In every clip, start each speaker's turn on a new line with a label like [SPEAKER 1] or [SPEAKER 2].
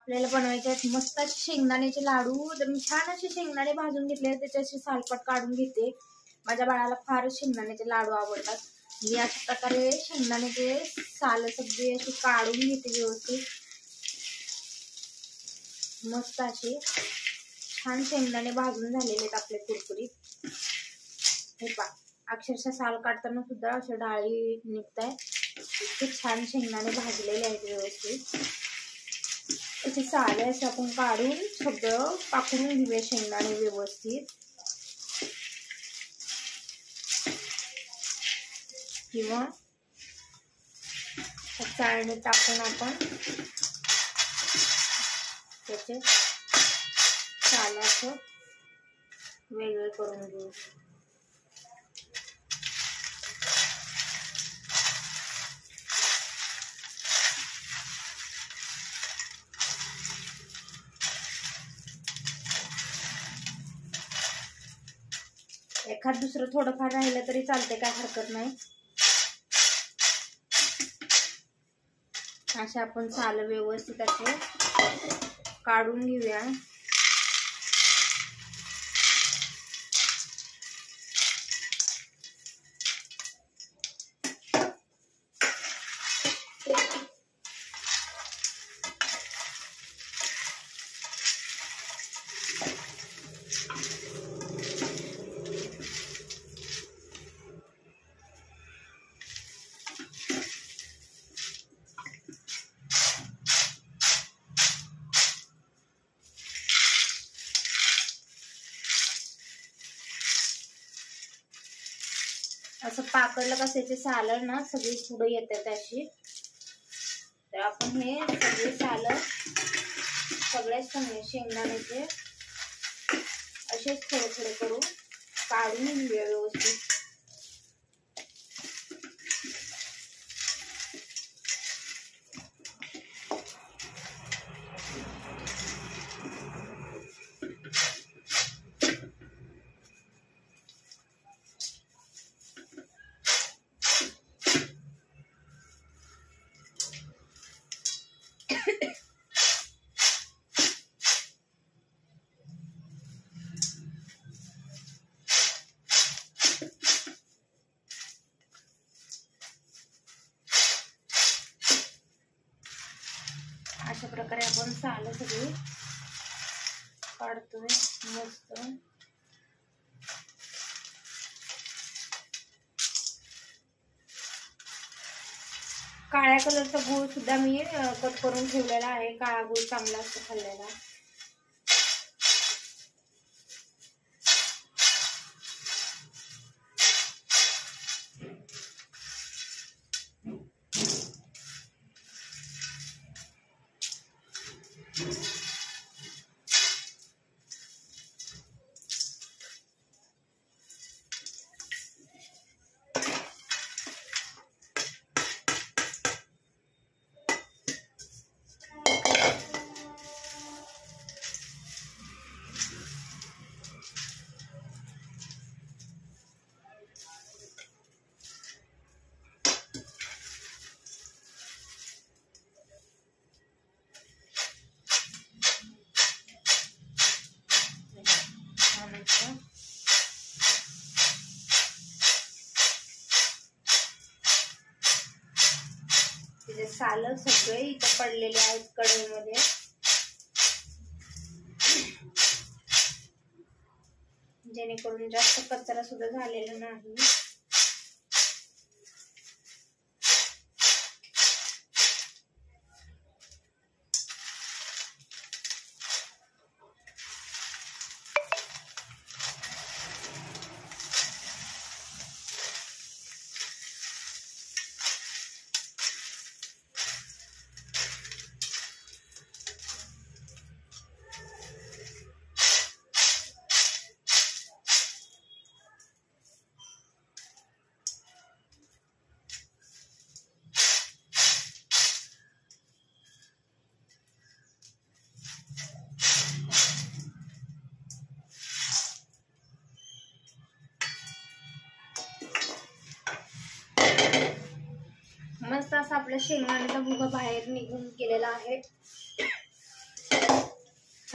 [SPEAKER 1] आपल्याला बनवायचे आहेत मस्त असे शेंगदाण्याचे लाडू. तर मी छान असे शेंगदाणे भाजून घेतले, त्याचे असे सालपट काढून घेते. माझ्या बाळाला फारच शेंगदाण्याचे लाडू आवडतात. मी अशा प्रकारे शेंगदाण्याचे साल सगळे असे काढून घेते व्यवस्थित. मस्त असे छान शेंगदाणे भाजून झालेले आहेत आपले कुरकुरीत. हे पहा, अक्षरशः साल काढताना सुद्धा असे डाळी निघताय. इतके छान शेंगदाणे भाजलेले आहेत व्यवस्थित. त्याचे साले असे आपण काढून सगळं पाकडून घेऊया शेंगदाणे व्यवस्थित. किंवा चाळणी टाकून आपण त्याचे साल असं वेगळे करून घेऊ. एखाद दुसरं थोडंफार राहिलं तरी चालते, काय हरकत नाही. असे आपण साल व्यवस्थित असे काढून घेऊया. असं पाकडलं का त्याचे साल ना सगळी पुढे येतात अशी. तर आपण हे सगळे साल सगळ्याच शेंगदाण्याचे असेच थोडे थोडे करून काढून घेऊया व्यवस्थित. अशा प्रकारे आपण साल सगळी काढतोय मस्त. काळ्या कलरचा गूळ सुद्धा मी कट करून ठेवलेला आहे. काळा गूळ चांगला असतो खाल्लेला. तिचे साल सगळे इथं पडलेले आहेत कढईमध्ये. जेणेकरून जास्त कचरा सुद्धा झालेला नाही. मस्त असा आपल्या शेंगदाण्याचा भुगा बाहेर निघून गेलेला आहे.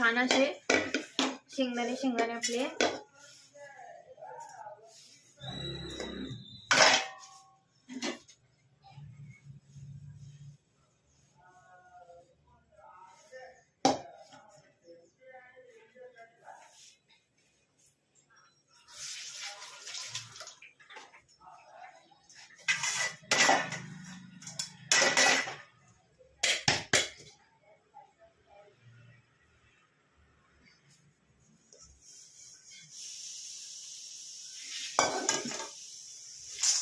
[SPEAKER 1] छान असे शेंगदाणे आपले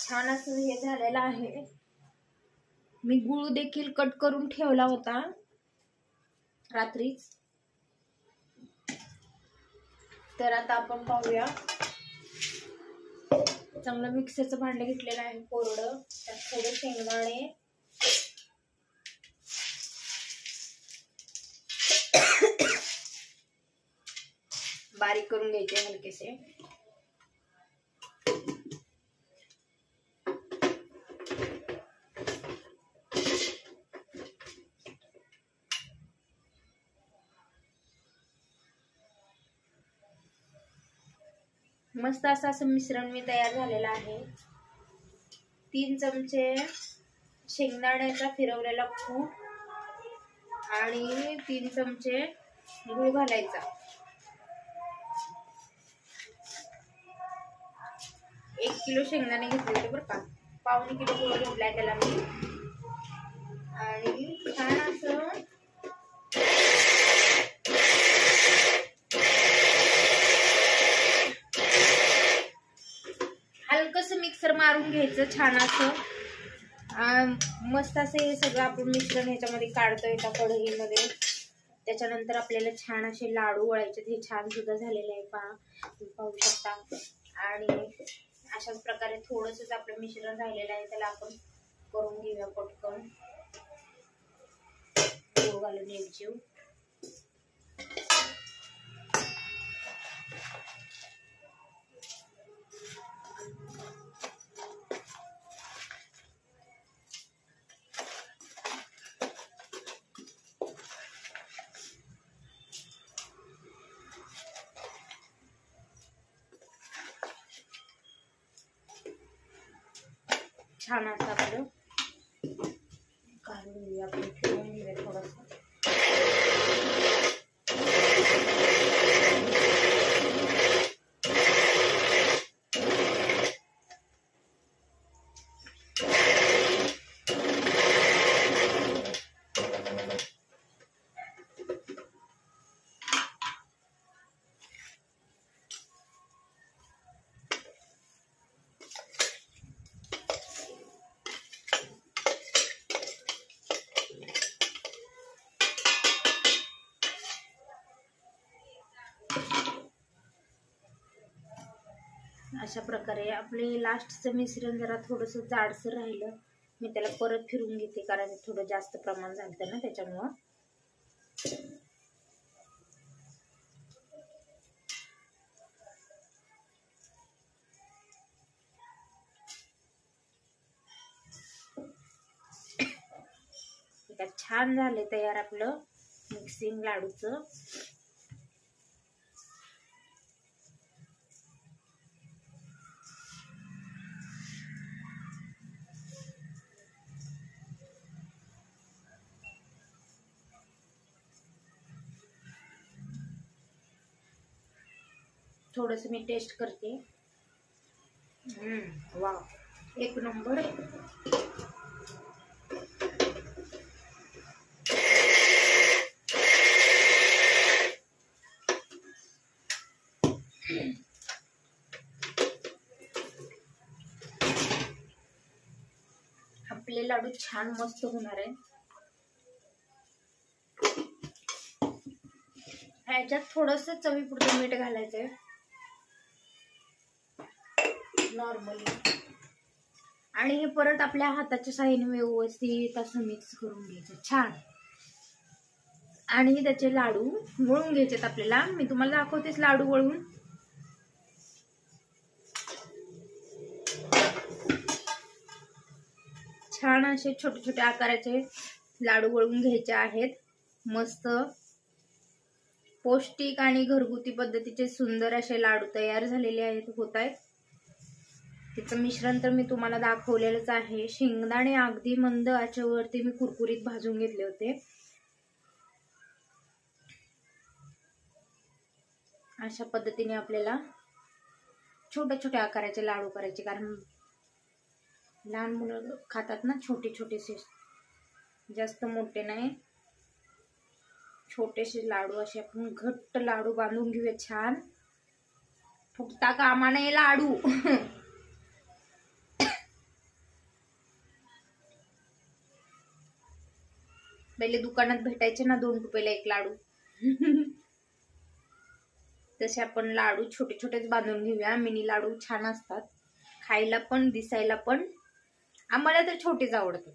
[SPEAKER 1] छान असं हे झालेलं आहे. मी गुळ देखील कट करून ठेवला होता रात्रीच. तर आता आपण पाहूया. चांगलं मिक्सरचं भांडं घेतलेलं आहे कोरडं. त्यात थोडे शेंगदाणे, बारीक करून घ्यायचे हलकेसे. मस्त असं मिश्रण मी तयार झालेलं आहे. 3 चमचे शेंगदाण्याचा फिरवलेला कूट आणि 3 चमचे गूळ घालायचा. 1 किलो शेंगदाणे घेतले होते बरं का. 1.5 किलो गूळ घेतलाय त्याला मी. आणि छान असं हलकस मिक्सर मारून घ्यायचं. छान असं मस्त असं हे सगळं आपण मिश्रण ह्याच्यामध्ये काढतोय त्या कढईमध्ये. त्याच्यानंतर आपल्याला छान असे लाडू वळायचे. हे छान सुद्धा झालेले आहे पहा, पाहू शकता. आणि अशाच प्रकारे थोडंसंच आपलं मिश्रण राहिलेलं आहे, त्याला आपण करून घेऊया पटकन. गूळ घालून एकजीव. छान असं आपलं काढून घेऊया. आपण ठेवून घेऊया थोडंसं. अशा प्रकारे आपले लास्टचं मिश्रण जरा थोडंसं जाडसर राहिलं. मी त्याला परत फिरून घेते कारण थोडं जास्त प्रमाण झालं ना त्याच्यामुळं. छान झाले तयार आपलं मिक्सिंग लाडूचं. थोडस मी टेस्ट करते. वाव, एक नंबर. आपले लाडू छान मस्त होणार आहे. ह्याच्यात थोडस चवीपुरतं मीठ घालायचंय नॉर्मली. आणि हे परत आपल्या हाताच्या साहाय्याने व्यवस्थित असं मिक्स करून घ्यायचं छान. आणि त्याचे लाडू वळून घ्यायचेत आपल्याला. मी तुम्हाला दाखवतेच लाडू वळून. छान असे छोटे छोटे आकाराचे लाडू वळून घ्यायचे आहेत. मस्त पौष्टिक आणि घरगुती पद्धतीचे सुंदर असे लाडू तयार झालेले आहेत, होत आहेत. त्याचं मिश्रण तर मी तुम्हाला दाखवलेलंच आहे. शेंगदाणे अगदी मंद आचेवरती मी कुरकुरीत भाजून घेतले होते. अशा पद्धतीने आपल्याला छोट्या छोट्या आकाराचे लाडू करायचे, कारण लहान मुलं खातात ना छोटे छोटेसे, जास्त मोठे नाही, छोटेसे लाडू. असे आपण घट्ट लाडू बांधून घेऊया छान. फुटता कामा नये लाडू. पहिले दुकानात भेटायचे ना 2 रुपयाला एक लाडू. तसे आपण लाडू छोटे छोटेच बांधून घेऊया. मिनी लाडू छान असतात, खायला पण दिसायला पण. आम्हाला तर छोटेच आवडतात.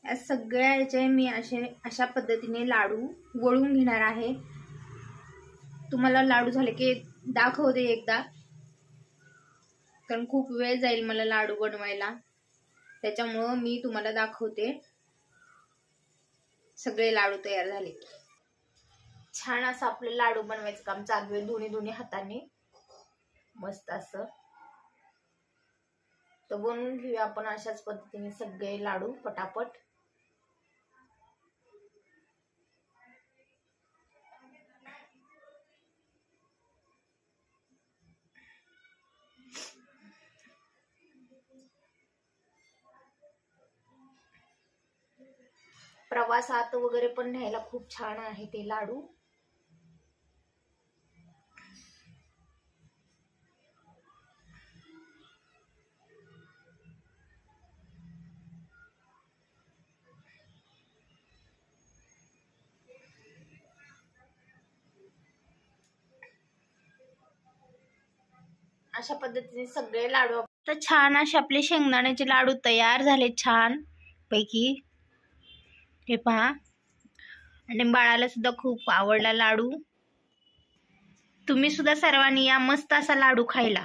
[SPEAKER 1] या सगळ्याचे मी अशा पद्धतीने लाडू वळून घेणार आहे. तुम्हाला लाडू झाले की दाखवते एकदा, कारण खूप वेळ जाईल मला लाडू बनवायला, त्याच्यामुळं मी तुम्हाला दाखवते. सगळे लाडू तयार झाले. छान असं आपलं लाडू बनवायचं काम चालू आहे, दोन्ही हाताने मस्त असं. तर बनवून घेऊया आपण अशाच पद्धतीने सगळे लाडू पटापट. प्रवासात वगैरे पण न्यायला खूप छान आहे ते लाडू. अशा पद्धतीने सगळे लाडू. तर छान असे आपले शेंगदाण्याचे लाडू तयार झाले छान पैकी. हे पहा, आणि बाळाला सुद्धा खूप आवडला लाडू. तुम्ही सुद्धा सर्वांनी या मस्त असा लाडू खायला.